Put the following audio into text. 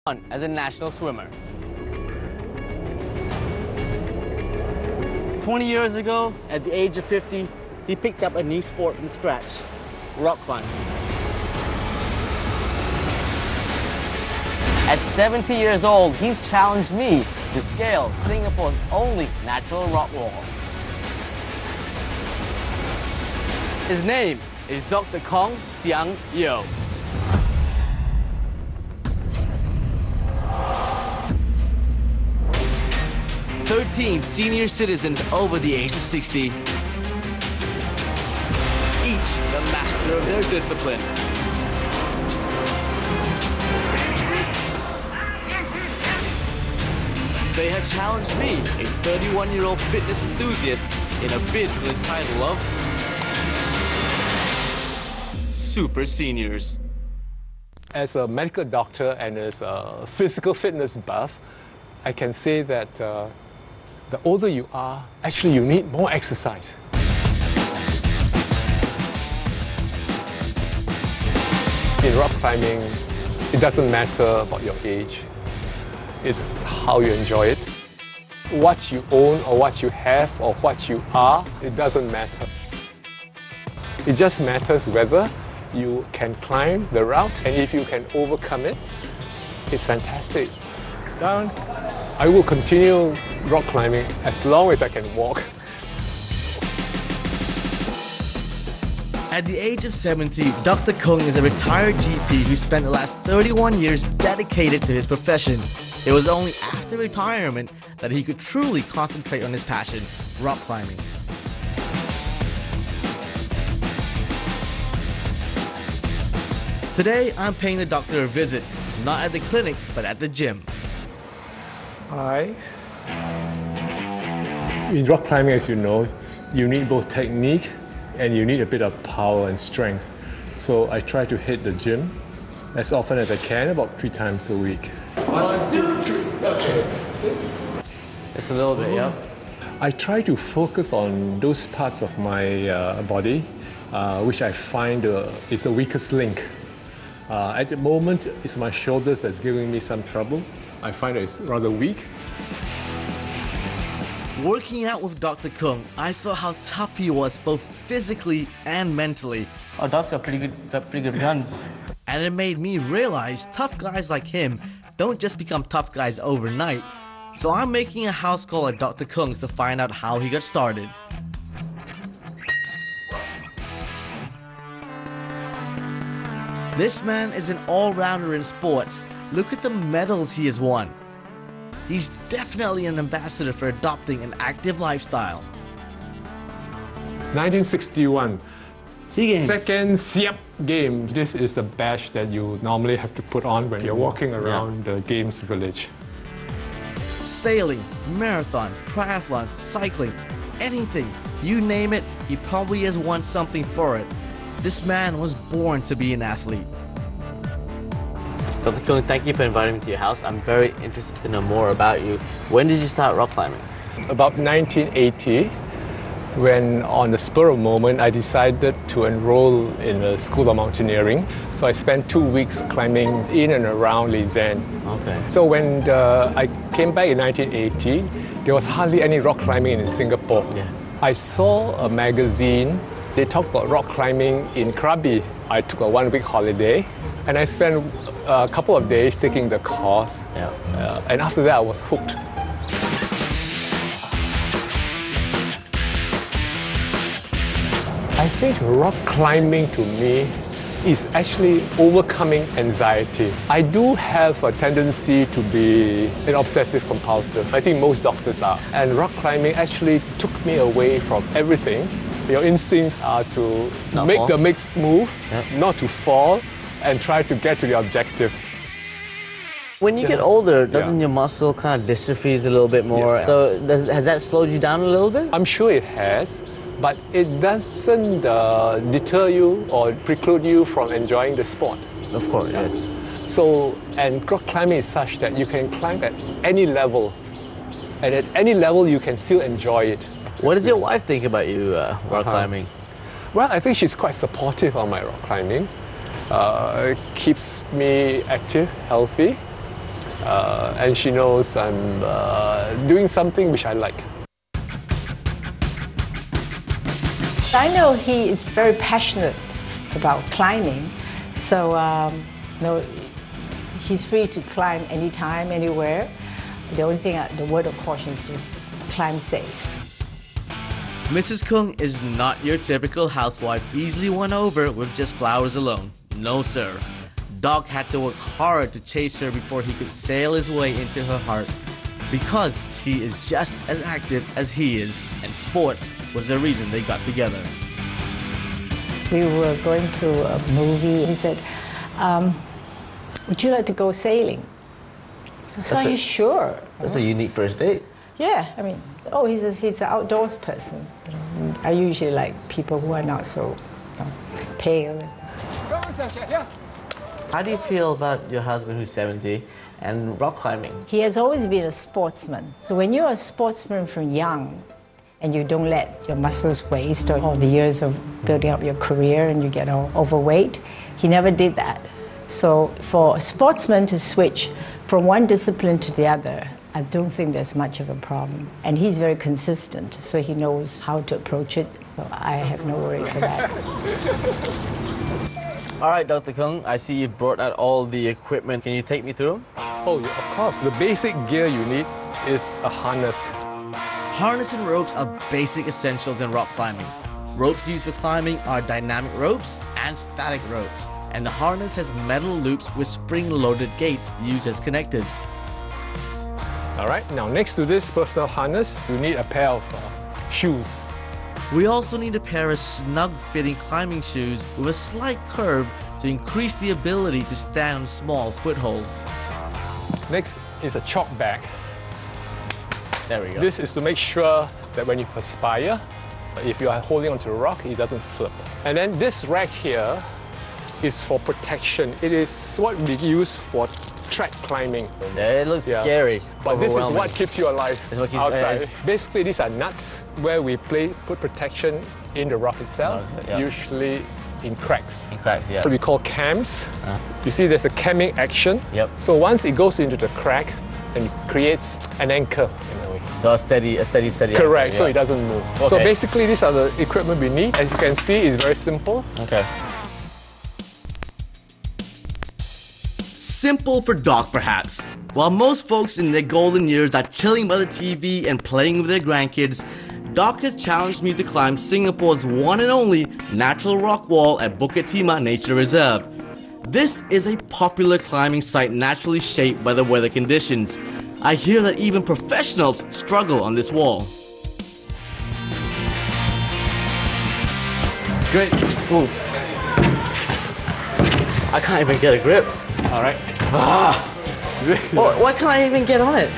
on as a national swimmer. 20 years ago, at the age of 50, he picked up a new sport from scratch, rock climbing. At 70 years old, he's challenged me to scale Singapore's only natural rock wall. His name is Dr. Kong Xiang Yeo. 13 senior citizens over the age of 60. Each the master of their discipline. They have challenged me, a 31-year-old fitness enthusiast, in a bid for the title of Super Seniors. As a medical doctor and as a physical fitness buff, I can say that the older you are, actually you need more exercise. In rock climbing, it doesn't matter about your age. It's how you enjoy it. What you own or what you have or what you are, it doesn't matter. It just matters whether you can climb the route, and if you can overcome it, it's fantastic. Down. I will continue rock climbing as long as I can walk. At the age of 70, Dr. Kong is a retired GP who spent the last 31 years dedicated to his profession. It was only after retirement that he could truly concentrate on his passion, rock climbing. Today, I'm paying the doctor a visit, not at the clinic, but at the gym. Hi. In rock climbing, as you know, you need both technique and you need a bit of power and strength. So I try to hit the gym as often as I can, about 3 times a week. 1, 2, 3, okay. Sit. Just a little bit, yeah. I try to focus on those parts of my body which I find is the weakest link. At the moment, it's my shoulders that's giving me some trouble. I find that it's rather weak. Working out with Dr. Kong, I saw how tough he was both physically and mentally. Oh, Doc's got pretty good guns. And it made me realize tough guys like him don't just become tough guys overnight. So I'm making a house call at Dr. Kong's to find out how he got started. This man is an all-rounder in sports. Look at the medals he has won. He's definitely an ambassador for adopting an active lifestyle. 1961. SEA Games. Second SEAP Games. This is the badge that you normally have to put on when you're walking around the Games Village. Sailing, marathon, triathlons, cycling, anything. You name it, he probably has won something for it. This man was born to be an athlete. Dr. Kong, thank you for inviting me to your house. I'm very interested to know more about you. When did you start rock climbing? About 1980, when on the spur of the moment, I decided to enroll in the School of Mountaineering. So I spent 2 weeks climbing in and around Lisan. Okay. So when I came back in 1980, there was hardly any rock climbing in Singapore. Yeah. I saw a magazine. They talked about rock climbing in Krabi. I took a 1-week holiday and I spent a couple of days taking the course. Yeah. And after that, I was hooked. I think rock climbing to me is actually overcoming anxiety. I do have a tendency to be an obsessive compulsive. I think most doctors are. And rock climbing actually took me away from everything. Your instincts are to make the next move, not to fall, and try to get to the objective. When you get older, doesn't your muscle kind of dystrophies a little bit more? Yes. So has that slowed you down a little bit? I'm sure it has, but it doesn't deter you or preclude you from enjoying the sport. Of course, yes. So, and rock climbing is such that you can climb at any level, and at any level you can still enjoy it. What does your wife think about you rock climbing? Well, I think she's quite supportive of my rock climbing. Keeps me active, healthy. and she knows I'm doing something which I like. I know he is very passionate about climbing, so he's free to climb anytime, anywhere. The only thing, the word of caution is just climb safe. Mrs. Kung is not your typical housewife easily won over with just flowers alone. No sir. Doc had to work hard to chase her before he could sail his way into her heart. Because she is just as active as he is, and sports was the reason they got together. We were going to a movie. He said, would you like to go sailing? So are you sure? That's a unique first date. Yeah, I mean, he's an outdoors person. I usually like people who are not so pale. How do you feel about your husband who's 70 and rock climbing? He has always been a sportsman. So when you're a sportsman from young and you don't let your muscles waste all the years of building up your career and you get all overweight, he never did that. So for a sportsman to switch from one discipline to the other, I don't think there's much of a problem. And he's very consistent, so he knows how to approach it. So I have no worry for that. All right, Dr. Kung, I see you brought out all the equipment. Can you take me through them? Oh, yeah, of course. The basic gear you need is a harness. Harness and ropes are basic essentials in rock climbing. Ropes used for climbing are dynamic ropes and static ropes, and the harness has metal loops with spring-loaded gates used as connectors. All right, now next to this personal harness, you need a pair of shoes. We also need a pair of snug-fitting climbing shoes with a slight curve to increase the ability to stand on small footholds. Next is a chalk bag. There we go. This is to make sure that when you perspire, if you are holding onto a rock, it doesn't slip. And then this rack here is for protection. It is what we use for track climbing. It looks scary. But this is what keeps you alive outside. Basically, these are nuts where we put protection in the rock itself, usually in cracks. In cracks, yeah. So we call cams. You see there's a camming action. Yep. So once it goes into the crack, then it creates an anchor in a way. So a steady Correct, anchor, so it doesn't move. Okay. So basically these are the equipment we need. As you can see, it's very simple. Okay. Simple for Doc, perhaps. While most folks in their golden years are chilling by the TV and playing with their grandkids, Doc has challenged me to climb Singapore's one and only natural rock wall at Bukit Timah Nature Reserve. This is a popular climbing site naturally shaped by the weather conditions. I hear that even professionals struggle on this wall. Great. Oof. I can't even get a grip. All right. Why can't I even get on it?